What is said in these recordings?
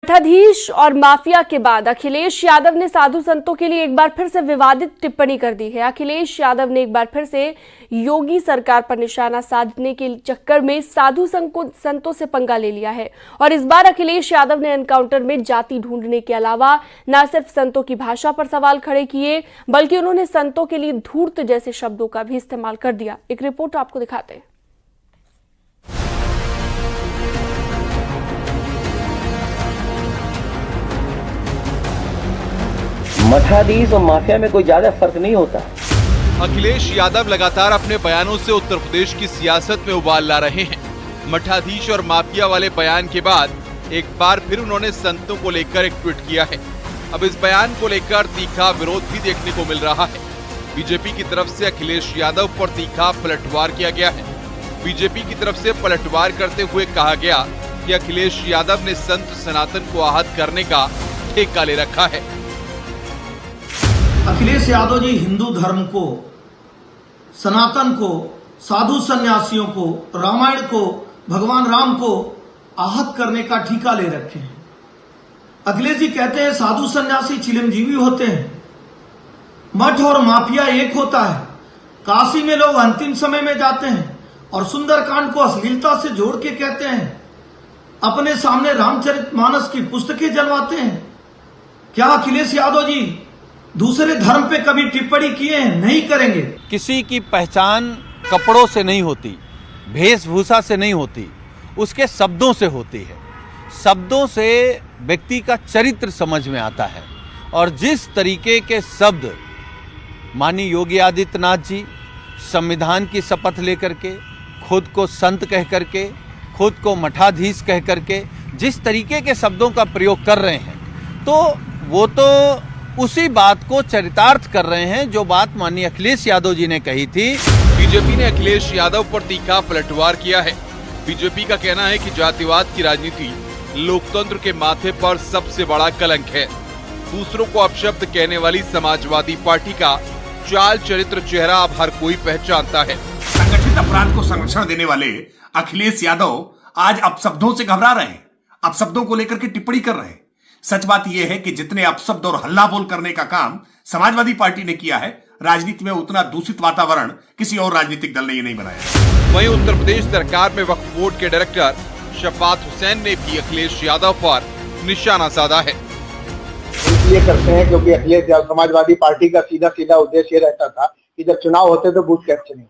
मठाधीश और माफिया के बाद अखिलेश यादव ने साधु संतों के लिए एक बार फिर से विवादित टिप्पणी कर दी है। अखिलेश यादव ने एक बार फिर से योगी सरकार पर निशाना साधने के चक्कर में साधु संतों से पंगा ले लिया है और इस बार अखिलेश यादव ने एनकाउंटर में जाति ढूंढने के अलावा न सिर्फ संतों की भाषा पर सवाल खड़े किए बल्कि उन्होंने संतों के लिए धूर्त जैसे शब्दों का भी इस्तेमाल कर दिया। एक रिपोर्ट आपको दिखाते हैं। मठाधीश और माफिया में कोई ज्यादा फर्क नहीं होता। अखिलेश यादव लगातार अपने बयानों से उत्तर प्रदेश की सियासत में उबाल ला रहे हैं। मठाधीश और माफिया वाले बयान के बाद एक बार फिर उन्होंने संतों को लेकर एक ट्वीट किया है। अब इस बयान को लेकर तीखा विरोध भी देखने को मिल रहा है। बीजेपी की तरफ से अखिलेश यादव पर तीखा पलटवार किया गया है। बीजेपी की तरफ से पलटवार करते हुए कहा गया कि अखिलेश यादव ने संत सनातन को आहत करने का ठेका ले रखा है। अखिलेश यादव जी हिंदू धर्म को, सनातन को, साधु सन्यासियों को, रामायण को, भगवान राम को आहत करने का ठेका ले रखे हैं। अखिलेश जी कहते हैं साधु सन्यासी चिरंजीवी होते हैं, मठ और माफिया एक होता है। काशी में लोग अंतिम समय में जाते हैं और सुंदरकांड को अश्लीलता से जोड़ के कहते हैं। अपने सामने रामचरितमानस की पुस्तकें जलवाते हैं। क्या अखिलेश यादव जी दूसरे धर्म पे कभी टिप्पणी किए हैं? नहीं करेंगे। किसी की पहचान कपड़ों से नहीं होती, वेशभूषा से नहीं होती, उसके शब्दों से होती है। शब्दों से व्यक्ति का चरित्र समझ में आता है और जिस तरीके के शब्द माननीय योगी आदित्यनाथ जी संविधान की शपथ लेकर के, खुद को संत कह करके, खुद को मठाधीश कह करके जिस तरीके के शब्दों का प्रयोग कर रहे हैं, तो वो तो उसी बात को चरितार्थ कर रहे हैं जो बात माननीय अखिलेश यादव जी ने कही थी। बीजेपी ने अखिलेश यादव पर तीखा पलटवार किया है। बीजेपी का कहना है कि जातिवाद की राजनीति लोकतंत्र के माथे पर सबसे बड़ा कलंक है। दूसरों को अपशब्द कहने वाली समाजवादी पार्टी का चाल चरित्र चेहरा अब हर कोई पहचानता है। संगठित अपराध को संरक्षण देने वाले अखिलेश यादव आज अपशब्दों से घबरा रहे हैं, अपशब्दों को लेकर के टिप्पणी कर रहे हैं। सच बात यह है कि जितने अपशब्द और हल्ला बोल करने का काम समाजवादी पार्टी ने किया है, राजनीति में उतना दूषित वातावरण किसी और राजनीतिक दल ने नहीं बनाया। वहीं उत्तर प्रदेश सरकार में वक्फ बोर्ड के डायरेक्टर शफात हुसैन ने भी अखिलेश यादव पर निशाना साधा है। इसलिए करते हैं क्योंकि अखिलेश यादव समाजवादी पार्टी का सीधा उद्देश्य ये रहता था कि जब चुनाव होते तो बूथ कैप्चरिंग।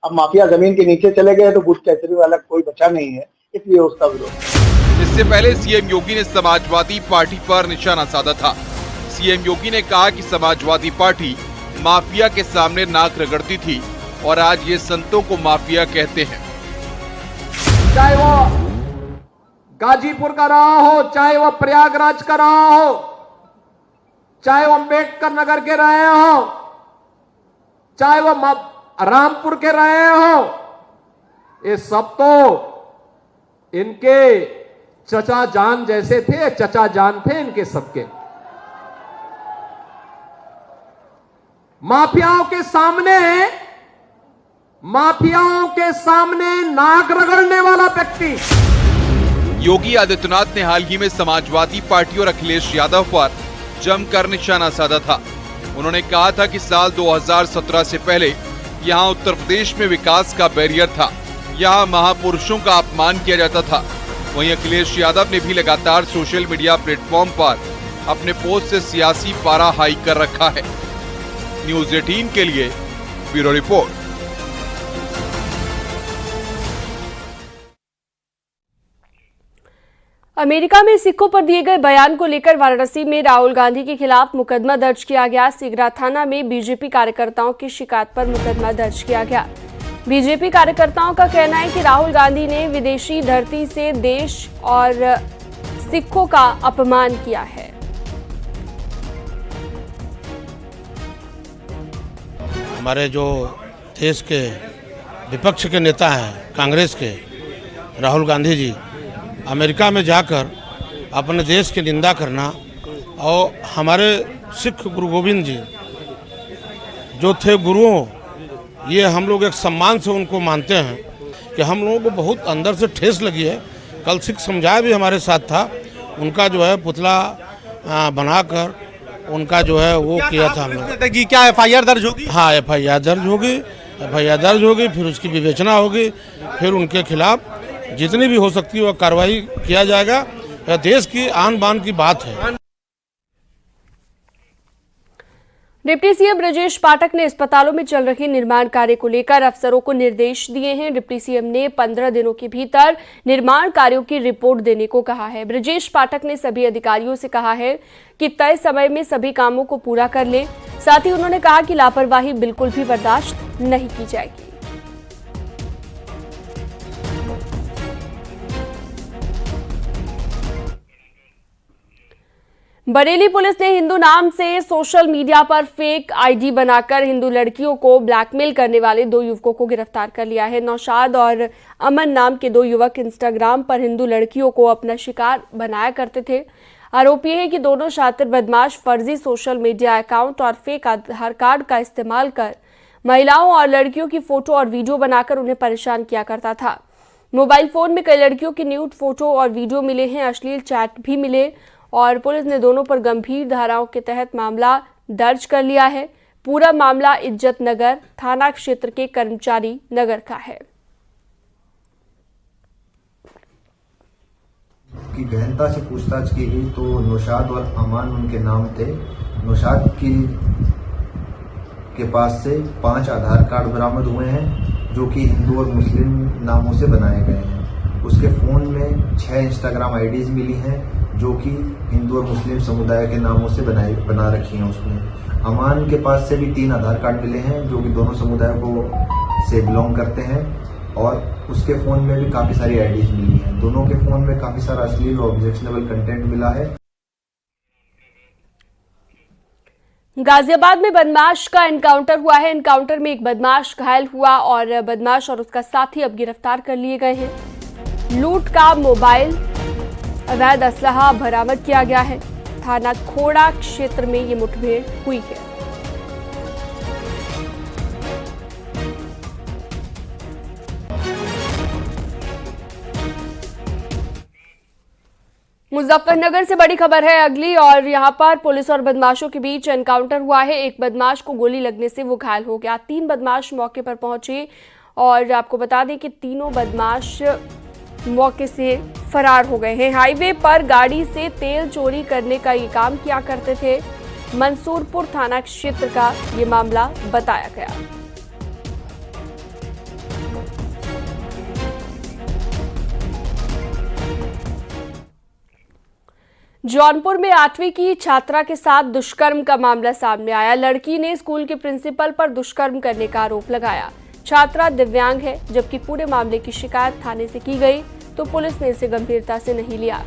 अब माफिया जमीन के नीचे चले गए तो बूथ कैप्चरिंग वाला कोई बचा नहीं है, इसलिए उसका विरोध। इससे पहले सीएम योगी ने समाजवादी पार्टी पर निशाना साधा था। सीएम योगी ने कहा कि समाजवादी पार्टी माफिया के सामने नाक रगड़ती थी और आज ये संतों को माफिया कहते हैं। चाहे वो गाजीपुर का रहा हो, चाहे वो प्रयागराज का रहा हो, चाहे वो अम्बेडकर नगर के रहे हो, चाहे वो रामपुर के रहे हो, ये सब तो इनके चचा जान जैसे थे, चचा जान थे इनके सबके। माफियाओं के सामने नाक रगड़ने वाला व्यक्ति। योगी आदित्यनाथ ने हाल ही में समाजवादी पार्टी और अखिलेश यादव पर जमकर निशाना साधा था। उन्होंने कहा था कि साल 2017 से पहले यहां उत्तर प्रदेश में विकास का बैरियर था, यहां महापुरुषों का अपमान किया जाता था। वहीं अखिलेश यादव ने भी लगातार सोशल मीडिया प्लेटफॉर्म पर अपने पोस्ट से सियासी पारा हाई कर रखा है। न्यूज़ 18 के लिए ब्यूरो रिपोर्ट। अमेरिका में सिखों पर दिए गए बयान को लेकर वाराणसी में राहुल गांधी के खिलाफ मुकदमा दर्ज किया गया। सिगरा थाना में बीजेपी कार्यकर्ताओं की शिकायत पर मुकदमा दर्ज किया गया। बीजेपी कार्यकर्ताओं का कहना है कि राहुल गांधी ने विदेशी धरती से देश और सिखों का अपमान किया है। हमारे जो देश के विपक्ष के नेता हैं, कांग्रेस के राहुल गांधी जी, अमेरिका में जाकर अपने देश की निंदा करना और हमारे सिख गुरु गोविंद जी जो थे गुरुओं, ये हम लोग एक सम्मान से उनको मानते हैं कि हम लोगों को बहुत अंदर से ठेस लगी है। कल सिख समुदाय भी हमारे साथ था उनका जो है पुतला बनाकर उनका जो है वो किया था हम लोग। कि क्या FIR दर्ज होगी? हाँ, FIR दर्ज होगी, FIR दर्ज होगी, फिर उसकी विवेचना होगी, फिर उनके खिलाफ जितनी भी हो सकती है वो कार्रवाई किया जाएगा। यह देश की आन बान की बात है। डिप्टी सीएम ब्रजेश पाठक ने अस्पतालों में चल रहे निर्माण कार्य को लेकर अफसरों को निर्देश दिए हैं। डिप्टी सीएम ने 15 दिनों के भीतर निर्माण कार्यों की रिपोर्ट देने को कहा है। ब्रजेश पाठक ने सभी अधिकारियों से कहा है कि तय समय में सभी कामों को पूरा कर लें। साथ ही उन्होंने कहा कि लापरवाही बिल्कुल भी बर्दाश्त नहीं की जाएगी। बरेली पुलिस ने हिंदू नाम से सोशल मीडिया पर फेक आईडी बनाकर हिंदू लड़कियों को ब्लैकमेल करने वाले 2 युवकों को गिरफ्तार कर लिया है। नौशाद और अमन नाम के 2 युवक इंस्टाग्राम पर हिंदू लड़कियों को अपना शिकार बनाया करते थे। आरोपी है कि दोनों शातिर बदमाश फर्जी सोशल मीडिया अकाउंट और फेक आधार कार्ड का इस्तेमाल कर महिलाओं और लड़कियों की फोटो और वीडियो बनाकर उन्हें परेशान किया करता था। मोबाइल फोन में कई लड़कियों की न्यूड फोटो और वीडियो मिले हैं, अश्लील चैट भी मिले और पुलिस ने दोनों पर गंभीर धाराओं के तहत मामला दर्ज कर लिया है। पूरा मामला इज्जत नगर थाना क्षेत्र के कर्मचारी नगर का है। की गहनता से पूछताछ की गई तो नौशाद और अमान उनके नाम थे। नौशाद के पास से 5 आधार कार्ड बरामद हुए हैं जो कि हिंदू और मुस्लिम नामों से बनाए गए हैं। उसके फोन में 6 इंस्टाग्राम आईडीज मिली हैं जो कि हिंदू और मुस्लिम समुदाय के नामों से बना रखी हैं उसमें। अमान के पास से भी 3 आधार कार्ड मिले हैं जो कि दोनों समुदाय को से बिलोंग करते हैं और उसके फोन में भी काफी सारी आईडीज मिली हैं। दोनों के फोन में काफी सारा अश्लील और ऑब्जेक्शनेबल कंटेंट मिला है। गाजियाबाद में बदमाश का एनकाउंटर हुआ है। एनकाउंटर में एक बदमाश घायल हुआ और बदमाश और उसका साथी अब गिरफ्तार कर लिए गए हैं। लूट का मोबाइल, अवैध असलहा बरामद किया गया है। थाना खोड़ा क्षेत्र में ये मुठभेड़ हुई है। मुजफ्फरनगर से बड़ी खबर है अगली और यहां पर पुलिस और बदमाशों के बीच एनकाउंटर हुआ है। एक बदमाश को गोली लगने से वो घायल हो गया। 3 बदमाश मौके पर पहुंचे और आपको बता दें कि तीनों बदमाश मौके से फरार हो गए हैं। हाईवे पर गाड़ी से तेल चोरी करने का ये काम किया करते थे। मंसूरपुर थाना क्षेत्र का ये मामला बताया गया। जौनपुर में 8वीं की छात्रा के साथ दुष्कर्म का मामला सामने आया। लड़की ने स्कूल के प्रिंसिपल पर दुष्कर्म करने का आरोप लगाया। छात्रा दिव्यांग है, जबकि पूरे मामले की शिकायत थाने से की गई तो पुलिस ने इसे गंभीरता से नहीं लिया।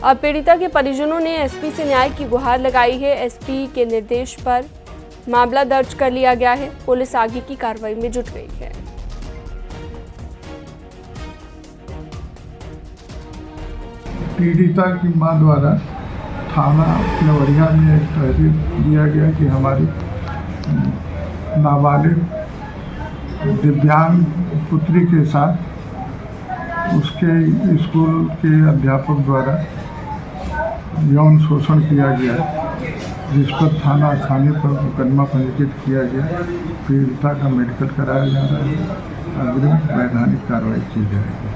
अब पीड़िता के परिजनों ने एसपी से न्याय की गुहार लगाई है। एसपी के निर्देश पर मामला दर्ज कर लिया गया है। पुलिस आगे की कार्रवाई में जुट गई है। पीड़िता की मां द्वारा थाना नवरिया में एक तहरीर दिया गया कि हमारी नाबालिग दिव्यांग पुत्री के साथ उसके स्कूल के अध्यापक द्वारा यौन शोषण किया गया, जिस पर थाना स्थानीय पर मुकदमा पंजीकृत किया गया। पीड़िता का मेडिकल कराया जा रहा है। अग्रिम वैधानिक कार्रवाई की जाएगी।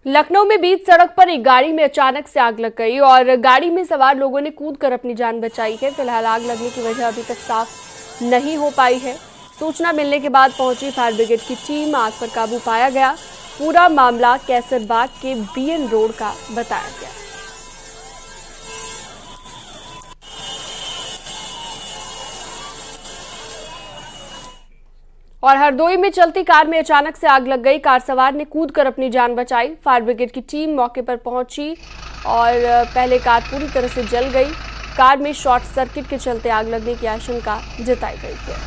लखनऊ में बीच सड़क पर एक गाड़ी में अचानक से आग लग गई और गाड़ी में सवार लोगों ने कूदकर अपनी जान बचाई है। फिलहाल आग लगने की वजह अभी तक साफ नहीं हो पाई है। सूचना मिलने के बाद पहुंची फायर ब्रिगेड की टीम, आग पर काबू पाया गया। पूरा मामला कैसरबाग के बीएन रोड का बताया गया। और हरदोई में चलती कार में अचानक से आग लग गई। कार सवार ने कूदकर अपनी जान बचाई। फायर ब्रिगेड की टीम मौके पर पहुंची और पहले कार पूरी तरह से जल गई। कार में शॉर्ट सर्किट के चलते आग लगने की आशंका जताई गई है।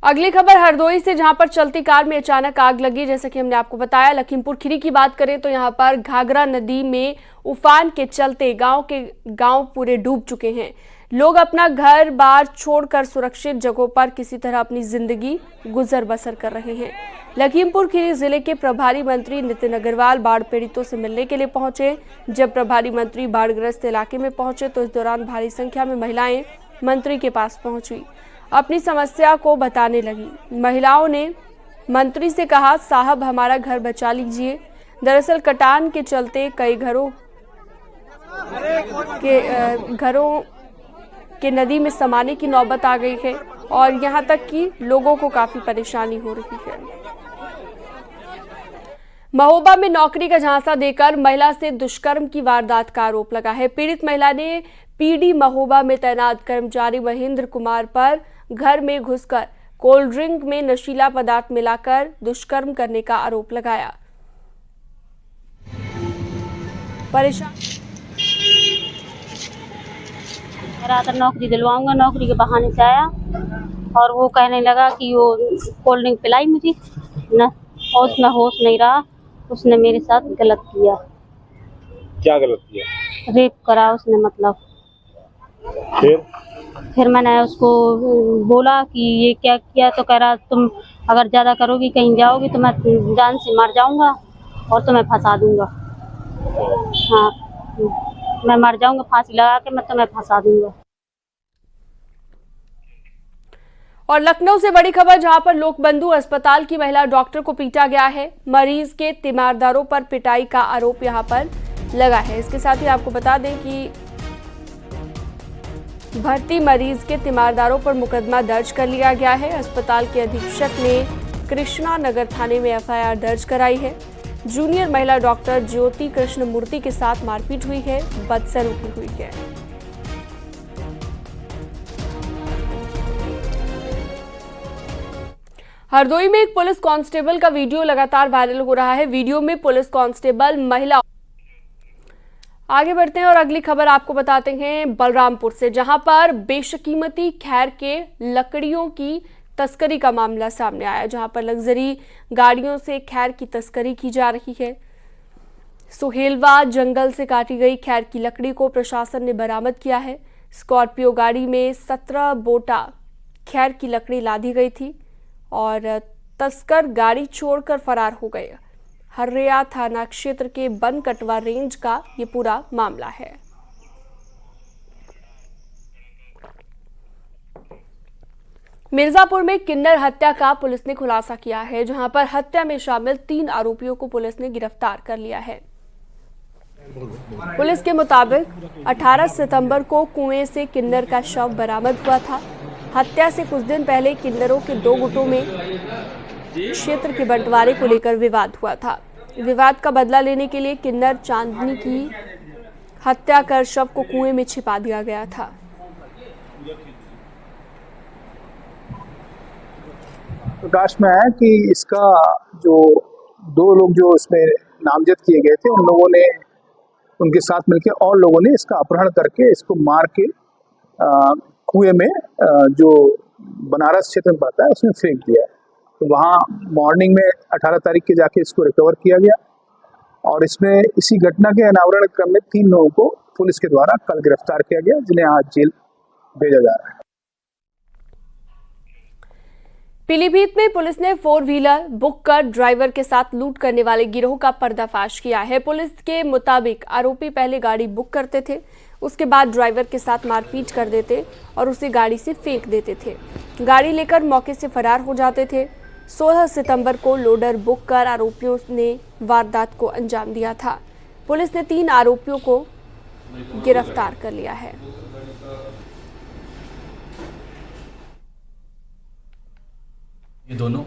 अगली खबर हरदोई से, जहां पर चलती कार में अचानक आग लगी। जैसा कि हमने आपको बताया, लखीमपुर खीरी की बात करें तो यहां पर घाघरा नदी में उफान के चलते गांव पूरे डूब चुके हैं। लोग अपना घर बार छोड़कर सुरक्षित जगहों पर किसी तरह अपनी जिंदगी गुजर बसर कर रहे हैं। लखीमपुर खीरी जिले के प्रभारी मंत्री नितिन अग्रवाल बाढ़ पीड़ितों से मिलने के लिए पहुंचे। जब प्रभारी मंत्री बाढ़ग्रस्त इलाके में पहुंचे तो इस दौरान भारी संख्या में महिलाएं मंत्री के पास पहुंची, अपनी समस्या को बताने लगी। महिलाओं ने मंत्री से कहा, साहब हमारा घर बचा लीजिए। दरअसल कटान के चलते कई घरों के नदी में समाने की नौबत आ गई है और यहां तक कि लोगों को काफी परेशानी हो रही है। महोबा में नौकरी का झांसा देकर महिला से दुष्कर्म की वारदात का आरोप लगा है। पीड़ित महिला ने पीडी महोबा में तैनात कर्मचारी महेंद्र कुमार पर घर में घुसकर कोल्ड ड्रिंक में नशीला पदार्थ मिलाकर दुष्कर्म करने का आरोप लगाया। नौकरी दिलवाऊंगा, नौकरी के बहाने से आया और वो कहने लगा कि वो कोल्ड ड्रिंक पिलाई मुझे न, और उसमें होश नहीं रहा। उसने मेरे साथ गलत किया। क्या गलत किया? रेप करा उसने, मतलब फिर मैंने उसको बोला कि ये क्या किया, तो कह रहा तुम अगर ज्यादा करोगी कहीं जाओगी तो मैं जान से मर जाऊंगा और तुम्हें फंसा दूंगा। हाँ, मैं मर जाऊंगा, फांसी लगा के मैं तुम्हें फंसा दूंगा। और लखनऊ से बड़ी खबर, जहां पर लोकबंधु अस्पताल की महिला डॉक्टर को पीटा गया है। मरीज के तीमारदारों पर पिटाई का आरोप यहां पर लगा है। इसके साथ ही आपको बता दें कि भर्ती मरीज के तीमारदारों पर मुकदमा दर्ज कर लिया गया है। अस्पताल के अधीक्षक ने कृष्णा नगर थाने में एफआईआर दर्ज कराई है। जूनियर महिला डॉक्टर ज्योति कृष्ण मूर्ति के साथ मारपीट हुई है, बदसलूकी हुई है। हरदोई में एक पुलिस कांस्टेबल का वीडियो लगातार वायरल हो रहा है। वीडियो में पुलिस कांस्टेबल महिला। आगे बढ़ते हैं और अगली खबर आपको बताते हैं बलरामपुर से, जहां पर बेशकीमती खैर के लकड़ियों की तस्करी का मामला सामने आया, जहां पर लग्जरी गाड़ियों से खैर की तस्करी की जा रही है। सुहेलवा जंगल से काटी गई खैर की लकड़ी को प्रशासन ने बरामद किया है। स्कॉर्पियो गाड़ी में 17 बोटा खैर की लकड़ी लादी गई थी और तस्कर गाड़ी छोड़कर फरार हो गए। हर्रेया थाना क्षेत्र के बनकटवा रेंज का ये पूरा मामला है। मिर्जापुर में किन्नर हत्या का पुलिस ने खुलासा किया है, जहां पर हत्या में शामिल 3 आरोपियों को पुलिस ने गिरफ्तार कर लिया है। पुलिस के मुताबिक 18 सितंबर को कुएं से किन्नर का शव बरामद हुआ था। हत्या से कुछ दिन पहले किन्नरों के 2 गुटों में क्षेत्र के बंटवारे को लेकर विवाद हुआ था। विवाद का बदला लेने के लिए किन्नर चांदनी की हत्या कर शव को कुएं में छिपा दिया गया था। प्रकाश में आया कि इसका जो 2 लोग जो इसमें नामजद किए गए थे, उन लोगों ने उनके साथ मिलकर और लोगों ने इसका अपहरण करके इसको मार के कुएं में जो बनारस क्षेत्र में पड़ता है उसमें फेंक दिया। तो वहाँ मॉर्निंग में 18 तारीख के जाके इसको रिकवर किया गया और इसमें इसी घटना के अनावरण क्रम में 3 लोगों को पुलिस के द्वारा कल गिरफ्तार किया गया, जिन्हें आज जेल भेजा जा रहा है। पीलीभीत में पुलिस ने 4 व्हीलर बुक कर ड्राइवर के साथ लूट करने वाले गिरोह का पर्दाफाश किया है। पुलिस के मुताबिक आरोपी पहले गाड़ी बुक करते थे, उसके बाद ड्राइवर के साथ मारपीट कर देते और उसे गाड़ी से फेंक देते थे। गाड़ी लेकर मौके से फरार हो जाते थे। 16 सितंबर को लोडर बुक कर आरोपियों ने वारदात को अंजाम दिया था। पुलिस ने 3 आरोपियों को गिरफ्तार कर लिया है। ये दोनों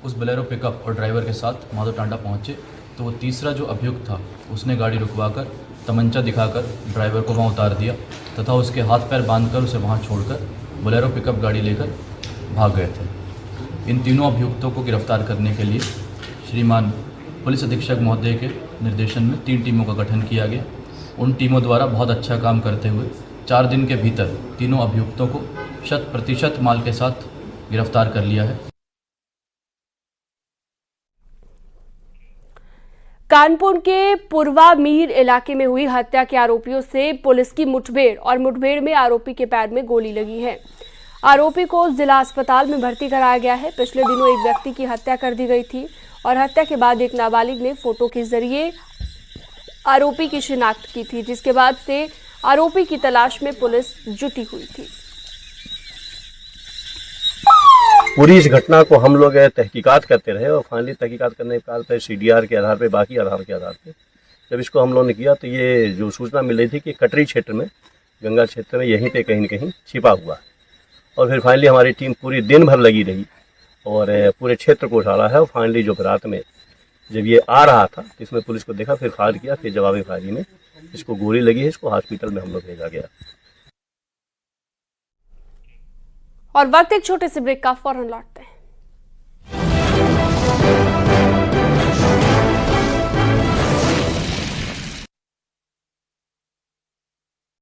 उस बोलेरो पिकअप और ड्राइवर के साथ माधो टांडा पहुंचे तो वो तीसरा जो अभियुक्त था उसने गाड़ी रुकवाकर तमंचा दिखाकर ड्राइवर को वहां उतार दिया तथा उसके हाथ पैर बांधकर उसे वहां छोड़कर बोलेरो पिकअप गाड़ी लेकर भाग गए थे। इन तीनों अभियुक्तों को गिरफ्तार करने के लिए श्रीमान पुलिस अधीक्षक महोदय के निर्देशन में 3 टीमों का गठन किया गया। उन टीमों द्वारा बहुत अच्छा काम करते हुए 4 दिन के भीतर तीनों अभियुक्तों को 100% माल के साथ गिरफ्तार कर लिया है। कानपुर के पुरवा मीर इलाके में हुई हत्या के आरोपियों से पुलिस की मुठभेड़ और मुठभेड़ में आरोपी के पैर में गोली लगी है। आरोपी को जिला अस्पताल में भर्ती कराया गया है। पिछले दिनों एक व्यक्ति की हत्या कर दी गई थी और हत्या के बाद एक नाबालिग ने फोटो के जरिए आरोपी की शिनाख्त की थी, जिसके बाद से आरोपी की तलाश में पुलिस जुटी हुई थी। पूरी इस घटना को हम लोग तहकीकात करते रहे और फाइनली तहकीकात करने के बाद CDR के आधार पे, बाकी आधार के आधार पे जब इसको हम लोगों ने किया तो ये जो सूचना मिल रही थी कि कटरी क्षेत्र में, गंगा क्षेत्र में यहीं पे कहीं न कहीं छिपा हुआ है। और फिर फाइनली हमारी टीम पूरी दिन भर लगी रही और पूरे क्षेत्र को उछाला है। और फाइनली जो रात में जब ये आ रहा था तो इसमें पुलिस को देखा, फिर फायर किया, फिर जवाबी फायरिंग में इसको गोली लगी है। इसको हॉस्पिटल में हम लोग भेजा गया। और वक्त एक छोटे से ब्रेक का, फौरन लौटते हैं।